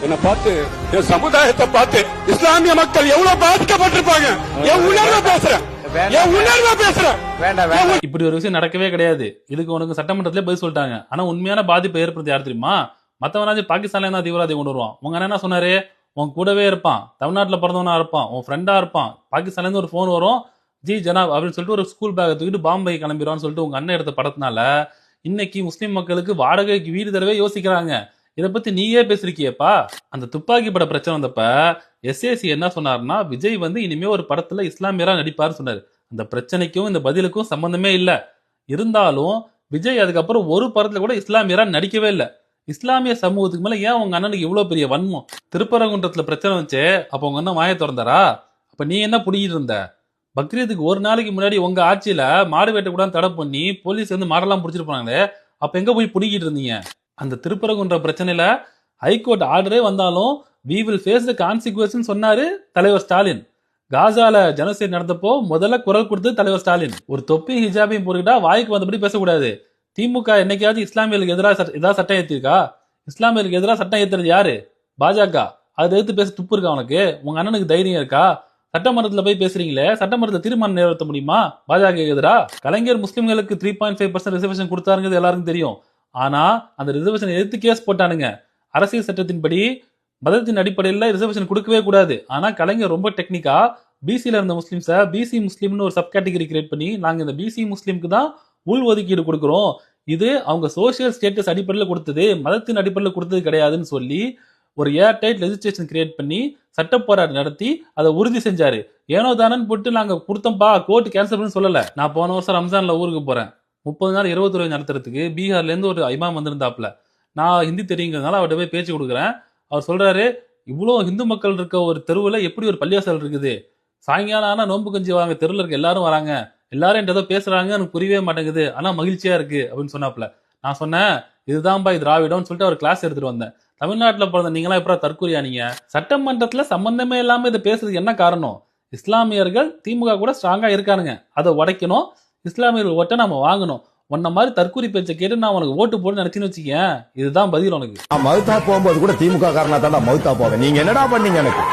என்ன பார்த்து என் சமுதாயத்தை பார்த்து இஸ்லாமிய மக்கள் எவ்வளவு பாதிக்கப்பட்டிருப்பாங்க. என் உணர்வை பேசுறேன். இப்படி ஒரு விஷயம் நடக்கவே கிடையாது. இதுக்கு உனக்கு சட்டமன்றத்திலே பதில் சொல்லிட்டாங்க. ஆனா உண்மையான பாதிப்பை ஏற்படுத்தி யார் தெரியுமா? மத்தவனாச்சும் பாகிஸ்தான்ல தான் தீவிரவாதி கொண்டு வருவான். உங்க அண்ணன் என்ன சொன்னாரு? உன் கூடவே இருப்பான், தமிழ்நாட்டுல பிறந்தவனா இருப்பான், உன் ஃப்ரெண்டா இருப்பான். பாகிஸ்தான்ல இருந்து ஒரு போன் வரும், ஜி ஜனாப் அப்படின்னு சொல்லிட்டு ஒரு ஸ்கூல் பேக்கை தூக்கிட்டு பாம்பே கிளம்பிடுவான்னு சொல்லிட்டு உங்க அண்ணன் எடுத்த படத்தினால இன்னைக்கு முஸ்லிம் மக்களுக்கு வாடகைக்கு வீடு தடவை யோசிக்கிறாங்க. இதை பத்தி நீயே பேசிருக்கியப்பா. அந்த துப்பாக்கி பட பிரச்சனை வந்தப்ப எஸ்ஏசி என்ன சொன்னார்னா, விஜய் இனிமே ஒரு படத்துல இஸ்லாமியரா நடிப்பாருன்னு சொன்னாரு. அந்த பிரச்சனைக்கும் இந்த பதிலுக்கும் சம்பந்தமே இல்ல. இருந்தாலும் விஜய் அதுக்கப்புறம் ஒரு படத்துல கூட இஸ்லாமியரா நடிக்கவே இல்ல. இஸ்லாமிய சமூகத்துக்கு மேல ஏன் உங்க அண்ணனுக்கு இவ்வளவு பெரிய வன்மம்? திருப்பரங்குன்றத்துல பிரச்சனை வச்சு அப்ப உங்க அண்ணன் வாயை திறந்தாரா? அப்ப நீ என்ன புடிக்கிட்டு இருந்த? பக்ரீதுக்கு ஒரு நாளைக்கு முன்னாடி உங்க ஆட்சியில மாடு வேட்டை கூட தடை பண்ணி போலீஸ் மாடெல்லாம் பிடிச்சிருப்பாங்களே, அப்ப எங்க போய் புடிக்கிட்டு இருந்தீங்க? அந்த திருப்பரங்குன்ற பிரச்சனையில ஹைகோர்ட் ஆர்டரே வந்தாலும் we will face the consequences சொன்னாரு தலைவர் ஸ்டாலின். காசால ஜனசைட் நடந்தப்போ முதல்ல குரல் கொடுத்தது தலைவர் ஸ்டாலின். ஒரு தொப்பி ஹிஜாபையும் போட்டுக்கிட்டா வாய்க்கு வந்தபடி பேசக்கூடாது. திமுக என்னைக்காவது இஸ்லாமியர்களுக்கு எதிராக ஏதாவது சட்டம் ஏத்திருக்கா? இஸ்லாமியர்களுக்கு எதிராக சட்டம் ஏத்துறது யாரு? பாஜக. அதை எடுத்து பேச துப்பு இருக்கா உனக்கு? உங்க அண்ணனுக்கு தைரியம் இருக்கா? சட்டமன்றத்துல போய் பேசுறீங்களே, சட்டமன்றத்தில் தீர்மானம் நிறைவேற்ற முடியுமா பாஜக எதிரா? கலைஞர் முஸ்லிம்களுக்கு 3.5% ரிசர்வேஷன் கொடுத்தாருங்கிறது எல்லாருக்கும் தெரியும். ஆனா அந்த ரிசர்வேஷன் எதிர்த்து கேஸ் போட்டானுங்க. அரசியல் சட்டத்தின்படி மதத்தின் அடிப்படையில் ரிசர்வேஷன் கொடுக்கவே கூடாது. ஆனா கலைஞர் ரொம்ப டெக்னிக்கா பிசில இருந்த முஸ்லிம்ஸை பிசி முஸ்லிம்னு ஒரு சப் கேட்டகரி கிரியேட் பண்ணி நாங்க இந்த பிசி முஸ்லிம்க்கு தான் உள் ஒதுக்கீடு கொடுக்கிறோம், இது அவங்க சோசியல் ஸ்டேட்டஸ் அடிப்படையில் கொடுத்தது, மதத்தின் அடிப்படையில் கொடுத்தது கிடையாதுன்னு சொல்லி ஒரு ஏர் டைட் லெஜிஸ்லேஷன் கிரியேட் பண்ணி சட்ட போராட்டம் நடத்தி அதை உறுதி செஞ்சாரு. ஏனோ தானன்னு போட்டு நாங்க கொடுத்தோம்பா கோர்ட் கேன்சல் பண்ணி சொல்லல. நான் போன வருஷம் ரம்ஜான்ல ஊருக்கு போறேன். 30 நாள் 20 நடத்துறதுக்கு பீகார்ல இருந்து ஒரு இமாம் வந்திருந்தாப்ல. நான் ஹிந்தி தெரியுங்கிறதுனால அவர்கிட்ட போய் பேச்சு கொடுக்குறேன். அவர் சொல்றாரு, இவ்வளவு ஹிந்து மக்கள் இருக்க ஒரு தெருவுல எப்படி ஒரு பள்ளிவாசல் இருக்குது? சாயங்காலம் ஆனா நோன்பு கஞ்சி வாங்க தெருவில் இருக்க எல்லாரும் வராங்க, எல்லாரும் என்கிட்ட ஏதோ பேசுறாங்க, எனக்கு புரியவே மாட்டேங்குது, ஆனா மகிழ்ச்சியா இருக்கு அப்படின்னு சொன்னாப்ல. நான் சொன்னேன், இதுதான்பா திராவிடம்னு சொல்லிட்டு அவர் கிளாஸ் எடுத்துட்டு வந்தேன். தமிழ்நாட்டுல பிறந்த நீங்களாம் எப்பறம் தற்கொலையா? நீங்க சட்டமன்றத்துல சம்பந்தமே இல்லாம இதை பேசுறதுக்கு என்ன காரணம்? இஸ்லாமியர்கள் திமுக கூட ஸ்ட்ராங்கா இருக்கானுங்க, அதை உடைக்கணும். இஸ்லாமியர்கள் ஓட்ட நாம வாங்கணும். உன்ன மாதிரி தற்கூரி பேச்சை கேட்டு நான் உனக்கு ஓட்டு போட்டு நினைச்சுன்னு வச்சுக்கேன். இதுதான் பதில் உனக்கு. மவுத்தா போகும்போது கூட திமுக காரணா தான் மவுத்தா போவேன். நீங்க என்னடா பண்ணீங்க எனக்கு?